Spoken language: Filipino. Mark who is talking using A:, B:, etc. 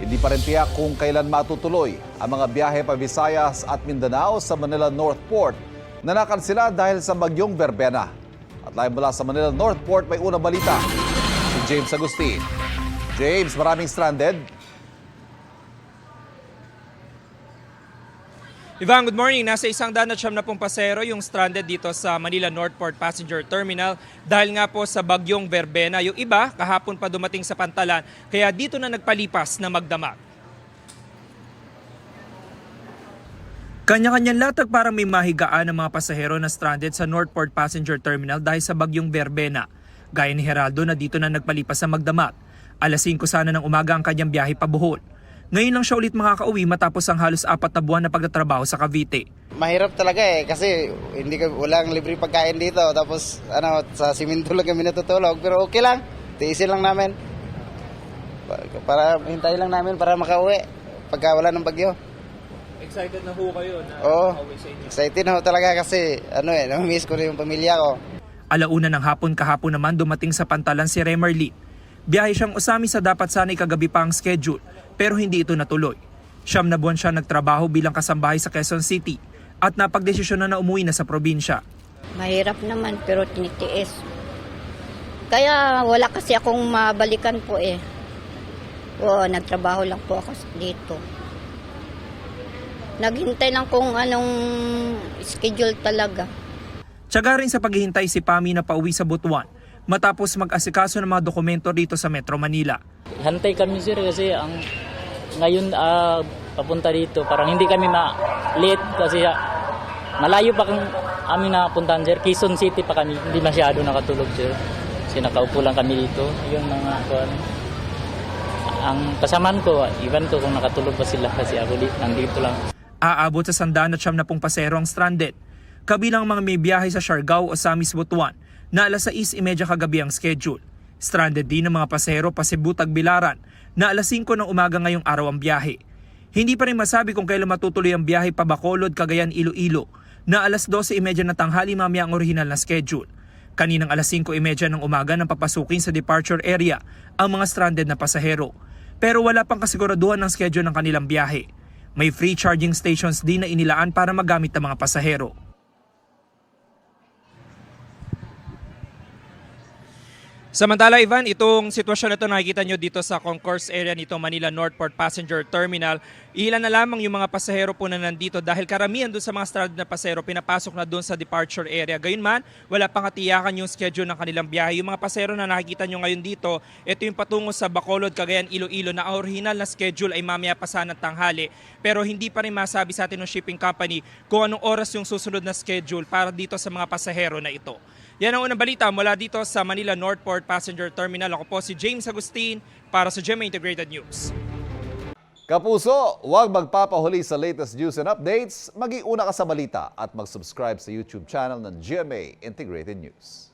A: Hindi pa rin tiyak kung kailan matutuloy ang mga biyahe pa Visayas at Mindanao sa Manila North Port na nakansela dahil sa bagyong Verbena. At live mula sa Manila North Port may unang balita, si James Agustin. James, maraming stranded.
B: Ivan, good morning. Nasa 190 pasahero yung stranded dito sa Manila North Port Passenger Terminal dahil nga po sa bagyong Verbena. Yung iba, kahapon pa dumating sa Pantalan, kaya dito na nagpalipas na magdamag. Kanya-kanyang latag para may mahigaan ng mga pasahero na stranded sa North Port Passenger Terminal dahil sa bagyong Verbena. Gaya ni Geraldo na dito na nagpalipas sa magdamag. Alas 5 sana ng umaga ang kanyang biyahe pa Bohol. Ngayon lang siya ulit makakauwi matapos ang halos 4 na buwan na pagtatrabaho sa Cavite.
C: Mahirap talaga kasi walang libre pagkain dito. Tapos sa simento lang kami natutulog. Pero okay lang, tiisin lang namin. Para hintayin lang namin para makauwi pagka wala ng bagyo.
B: Excited na ho kayo na
C: makauwi sa inyo? Excited na ho talaga kasi namimiss ko na yung pamilya ko.
B: Alauna ng hapon kahapon naman dumating sa Pantalan si Remerly. Biyahe siyang usami sa dapat sana'y kagabi pa ang schedule pero hindi ito natuloy. 9 na buwan siya nagtrabaho bilang kasambahay sa Quezon City at napagdesisyon na umuwi na sa probinsya.
D: Mahirap naman pero tinitiis. Kaya wala kasi akong mabalikan po eh. Oo, nagtrabaho lang po ako dito. Naghintay lang kung anong schedule talaga.
B: Tiyaga rin sa paghihintay si Pami na pauwi sa Butuan matapos mag-asikaso ng mga dokumento dito sa Metro Manila.
E: Hantay kami sir kasi ngayon papunta dito parang hindi kami ma-late kasi malayo pa kang amin napuntahan sir. Quezon City pa kami, hindi masyado nakatulog sir. Kasi nakaupo lang kami dito. Yun mga ang kasamaan ko, iwan ko kung nakatulog pa sila kasi ako nandito lang.
B: Aabot sa 190 pasahero ang stranded. Kabilang mga may biyahe sa Siargao o Samis, Butuan na alas 6:30 kagabi ang schedule. Stranded din ng mga pasahero pa Cebu, Tagbilaran na alas 5 ng umaga ngayong araw ang biyahe. Hindi pa rin masabi kung kailan matutuloy ang biyahe pa Bacolod, Cagayan, Iloilo na alas 12:30 na tanghali mamaya ang orihinal na schedule. Kaninang alas 5:30 ng umaga nang papasukin sa departure area ang mga stranded na pasahero. Pero wala pang kasiguraduhan ng schedule ng kanilang biyahe. May free charging stations din na inilaan para magamit ng mga pasahero. Samantala, Ivan, itong sitwasyon na ito nakikita nyo dito sa concourse area nito Manila North Port Passenger Terminal. Ilan na lamang yung mga pasahero po na nandito dahil karamihan doon sa mga stranded na pasahero pinapasok na doon sa departure area. Gayunman, wala pang katiyakan yung schedule ng kanilang biyahe. Yung mga pasahero na nakikita nyo ngayon dito, ito yung patungo sa Bacolod, Cagayan, Iloilo na original na schedule ay mamaya pa sana tanghali. Pero hindi pa rin masabi sa atin ng shipping company kung anong oras yung susunod na schedule para dito sa mga pasahero na ito. Yan ang unang balita mula dito sa Manila North Port Passenger Terminal. Ako po si James Agustin para sa GMA Integrated News.
A: Kapuso, huwag magpapahuli sa latest news and updates. Mag-iuna ka sa balita at mag-subscribe sa YouTube channel ng GMA Integrated News.